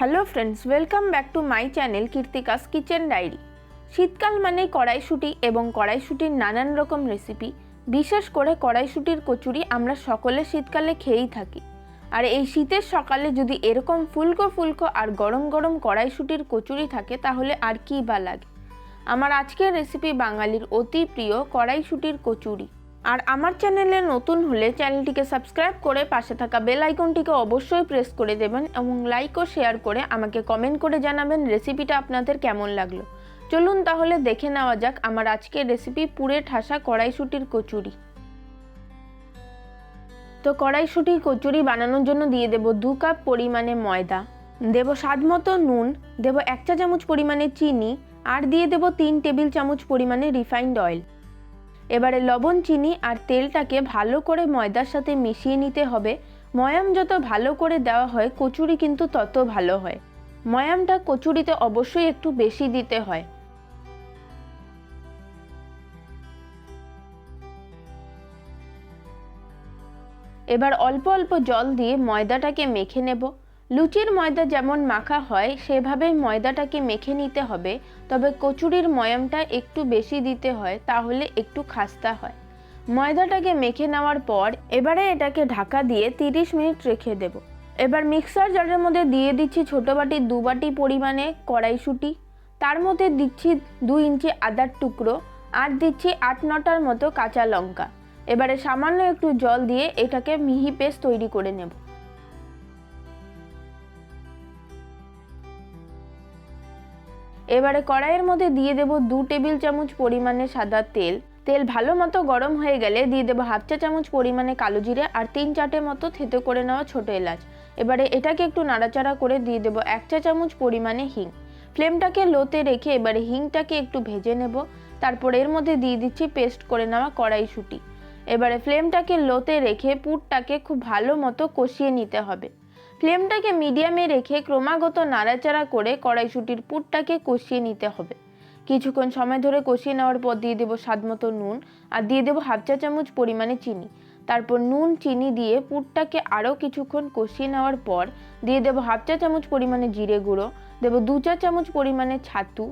Hello friends, welcome back to my channel Kirtika's kitchen diary. शीतकाल मानेই কড়াইশুঁটি এবং কড়াইশুঁটির নানান রকম রেসিপি। বিশেষ করে কড়াইশুঁটির কচুরি আমরা সকলে শীতকালে খেয়েই থাকি। আর এই শীতের সকালে যদি এরকম ফুলকো ফুলকো আর গরম গরম কড়াইশুঁটির কচুরি থাকে তাহলে আর কি বা লাগে। আমার আজকের রেসিপি বাঙালির অতি প্রিয় কড়াইশুঁটির কচুরি। আর আমার চ্যানেলে নতুন হলে চ্যানেলটিকে সাবস্ক্রাইব করে পাশে থাকা বেল আইকনটিকে অবশ্যই প্রেস করে দেবেন এবং লাইক ও শেয়ার করে আমাকে কমেন্ট করে জানাবেন রেসিপিটা আপনাদের কেমন লাগলো। চলুন তাহলে দেখে নেওয়া যাক আমার আজকের রেসিপি পুরে ঠাসা কড়াইশুঁটির কচুরি। তো কড়াইশুঁটির কচুরি বানানোর জন্য দিয়ে দেব 2 কাপ পরিমাণে ময়দা, দেব স্বাদমতো নুন, দেব 1 চা চামচ পরিমাণে চিনি আর দিয়ে দেব 3 টেবিল চামচ পরিমাণে রিফাইন্ড অয়েল। এবারে লবণ, চিনি আর তেলটাকে ভালো করে ময়দার সাথে মিশিয়ে নিতে হবে। ময়াম যত ভালো করে দেওয়া হয় কচুরি কিন্তু তত ভালো হয়। ময়ামটা কচুরিতে অবশ্যই একটু বেশি দিতে হয়। এবার অল্প অল্প জল দিয়ে ময়দাটাকে মেখে নেব। লুচির ময়দা যেমন মাখা হয় সেভাবেই ময়দাটাকে মেখে নিতে হবে, তবে কচুরির ময়ামটা একটু বেশি দিতে হয়, তাহলে একটু খাস্তা হয়। ময়দাটাকে মেখে নেওয়ার পর এবারে এটাকে ঢাকা দিয়ে 30 মিনিট রেখে দেব। এবার মিক্সার জারের মধ্যে দিয়ে দিচ্ছি ছোটো বাটির 2 বাটি পরিমাণে কড়াইশুঁটি, তার মধ্যে দিচ্ছি 2 ইঞ্চি আদার টুকরো আর দিচ্ছি 8-9টার মতো কাঁচা লঙ্কা। এবারে সামান্য একটু জল দিয়ে এটাকে মিহি পেস্ট তৈরি করে নেব। এবারে কড়াইয়ের মধ্যে দিয়ে দেব 2 টেবিল চামচ পরিমাণে সাদা তেল। তেল ভালো মতো গরম হয়ে গেলে দিয়ে দেব 1/2 চা চামচ পরিমাণে কালো জিরে আর 3-4টে মতো থেতো করে নেওয়া ছোটো এলাচ। এবারে এটাকে একটু নাড়াচাড়া করে দিয়ে দেব 1 চা চামচ পরিমাণে হিং। ফ্লেমটাকে লোতে রেখে এবারে হিংটাকে একটু ভেজে নেব। তারপর এর মধ্যে দিয়ে দিচ্ছি পেস্ট করে নেওয়া কড়াইশুঁটি। এবারে ফ্লেমটাকে লোতে রেখে পুরটাকে খুব ভালো মতো কষিয়ে নিতে হবে। ফ্লেমটাকে মিডিয়ামে রেখে ক্রমাগত নাড়াচাড়া করে কড়াইশুঁটির পুরটাকে কষিয়ে নিতে হবে। কিছুক্ষণ সময় ধরে কষিয়ে নেওয়ার পর দিয়ে দেবো স্বাদমতো নুন আর দিয়ে দেবো 1/2 চা চামচ পরিমাণে চিনি। তারপর নুন চিনি দিয়ে পুরটাকে আরও কিছুক্ষণ কষিয়ে নেওয়ার পর দিয়ে দেবো 1/2 চা চামচ পরিমাণে জিরে গুঁড়ো, দেবো 2 চা চামচ পরিমাণে ছাতু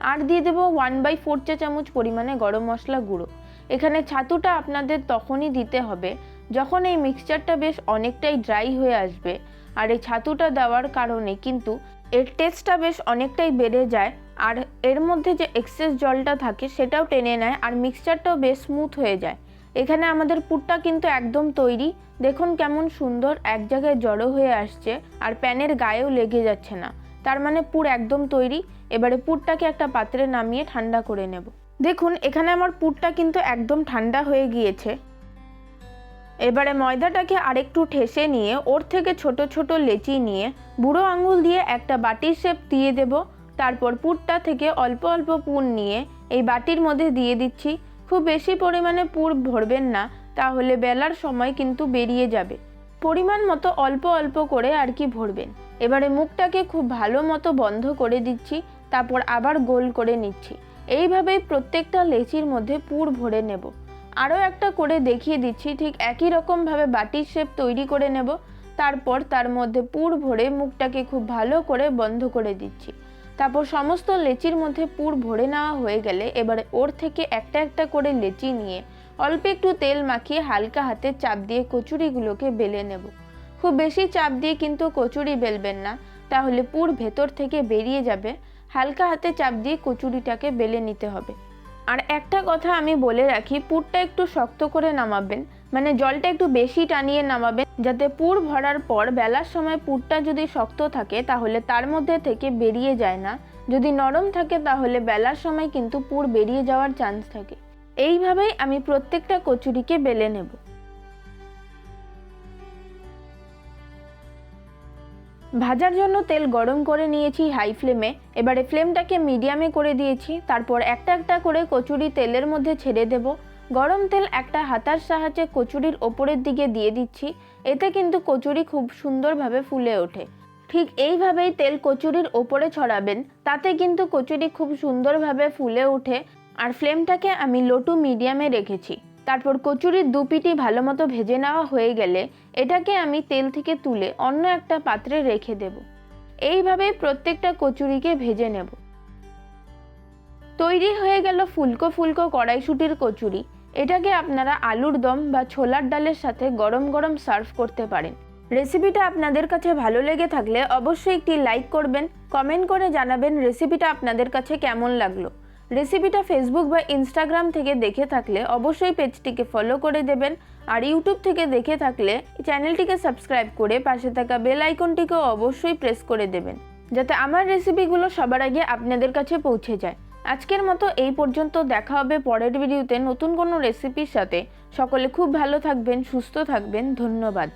আর দিয়ে দেবো 1/4 চা চামচ পরিমাণে গরম মশলা গুঁড়ো। এখানে ছাতুটা আপনাদের তখনই দিতে হবে যখন এই মিক্সচারটা বেশ অনেকটাই ড্রাই হয়ে আসবে। আর এই ছাতুটা দেওয়ার কারণে কিন্তু এর টেস্টটা বেশ অনেকটাই বেড়ে যায় আর এর মধ্যে যে এক্সেস জলটা থাকে সেটাও টেনে নেয় আর মিক্সচারটাও বেশ স্মুথ হয়ে যায়। এখানে আমাদের পুরটা কিন্তু একদম তৈরি। দেখুন কেমন সুন্দর এক জায়গায় জড়ো হয়ে আসছে আর প্যানের গায়েও লেগে যাচ্ছে না, তার মানে পুর একদম তৈরি। এবারে পুরটাকে একটা পাত্রে নামিয়ে ঠান্ডা করে নেব। দেখুন এখানে আমার পুরটা কিন্তু একদম ঠান্ডা হয়ে গিয়েছে। এবারে ময়দাটাকে আরেকটু ঠেসে নিয়ে ওর থেকে ছোট ছোট লেচি নিয়ে বুড়ো আঙুল দিয়ে একটা বাটির শেপ দিয়ে দেব। তারপর পুরটা থেকে অল্প অল্প পুর নিয়ে এই বাটির মধ্যে দিয়ে দিচ্ছি। খুব বেশি পরিমাণে পুর ভরবেন না, তাহলে বেলার সময় কিন্তু বেরিয়ে যাবে। পরিমাণ মতো অল্প অল্প করে আর কি ভরবেন। এবারে মুখটাকে খুব ভালো মতো বন্ধ করে দিচ্ছি, তারপর আবার গোল করে নিচ্ছি। এইভাবেই প্রত্যেকটা লেচির মধ্যে পুর ভরে নেব। আরও একটা করে দেখিয়ে দিচ্ছি, ঠিক একই রকমভাবে বাটির শেপ তৈরি করে নেব। তারপর তার মধ্যে পুর ভরে মুখটাকে খুব ভালো করে বন্ধ করে দিচ্ছি। তারপর সমস্ত লেচির মধ্যে পুর ভরে নেওয়া হয়ে গেলে এবারে ওর থেকে একটা একটা করে লেচি নিয়ে অল্প একটু তেল মাখিয়ে হালকা হাতে চাপ দিয়ে কচুরিগুলোকে বেলে নেব। খুব বেশি চাপ দিয়ে কিন্তু কচুরি বেলবেন না, তাহলে পুর ভেতর থেকে বেরিয়ে যাবে। হালকা হাতে চাপ দিয়ে কচুরিটাকে বেলে নিতে হবে। আর একটা কথা আমি বলে রাখি, পুরটা একটু শক্ত করে নামাবেন, মানে জলটা একটু বেশি টানিয়ে নামাবেন, যাতে পুর ভরার পর বেলার সময় পুরটা যদি শক্ত থাকে তাহলে তার মধ্যে থেকে বেরিয়ে যায় না। যদি নরম থাকে তাহলে বেলার সময় কিন্তু পুর বেরিয়ে যাওয়ার চান্স থাকে। এইভাবেই আমি প্রত্যেকটা কচুরিকে বেলে নেব। ভাজার জন্য তেল গরম করে নিয়েছি হাই ফ্লেমে। এবারে ফ্লেমটাকে মিডিয়ামে করে দিয়েছি। তারপর একটা একটা করে কচুরি তেলের মধ্যে ছেড়ে দেব। গরম তেল একটা হাতার সাহায্যে কচুরির ওপরের দিকে দিয়ে দিচ্ছি। এতে কিন্তু কচুরি খুব সুন্দরভাবে ফুলে ওঠে। ঠিক এইভাবেই তেল কচুরির ওপরে ছড়াবেন, তাতে কিন্তু কচুরি খুব সুন্দরভাবে ফুলে ওঠে। আর ফ্লেমটাকে আমি লো টু মিডিয়ামে রেখেছি। তারপর কচুরির 2 পিঠই ভালো মতো ভেজে নেওয়া হয়ে গেলে এটাকে আমি তেল থেকে তুলে অন্য একটা পাত্রে রেখে দেব। এইভাবেই প্রত্যেকটা কচুরিকে ভেজে নেব। তৈরি হয়ে গেল ফুলকো ফুলকো কড়াইশুঁটির কচুরি। এটাকে আপনারা আলুর দম বা ছোলার ডালের সাথে গরম গরম সার্ভ করতে পারেন। রেসিপিটা আপনাদের কাছে ভালো লেগে থাকলে অবশ্যই একটি লাইক করবেন, কমেন্ট করে জানাবেন রেসিপিটা আপনাদের কাছে কেমন লাগলো। রেসিপিটা ফেসবুক বা ইনস্টাগ্রাম থেকে দেখে থাকলে অবশ্যই পেজটিকে ফলো করে দেবেন, আর ইউটিউব থেকে দেখে থাকলে চ্যানেলটিকে সাবস্ক্রাইব করে পাশে থাকা বেল আইকনটিকেও অবশ্যই প্রেস করে দেবেন, যাতে আমার রেসিপিগুলো সবার আগে আপনাদের কাছে পৌঁছে যায়। আজকের মতো এই পর্যন্ত, দেখা হবে পরের ভিডিওতে নতুন কোনো রেসিপির সাথে। সকলে খুব ভালো থাকবেন, সুস্থ থাকবেন। ধন্যবাদ।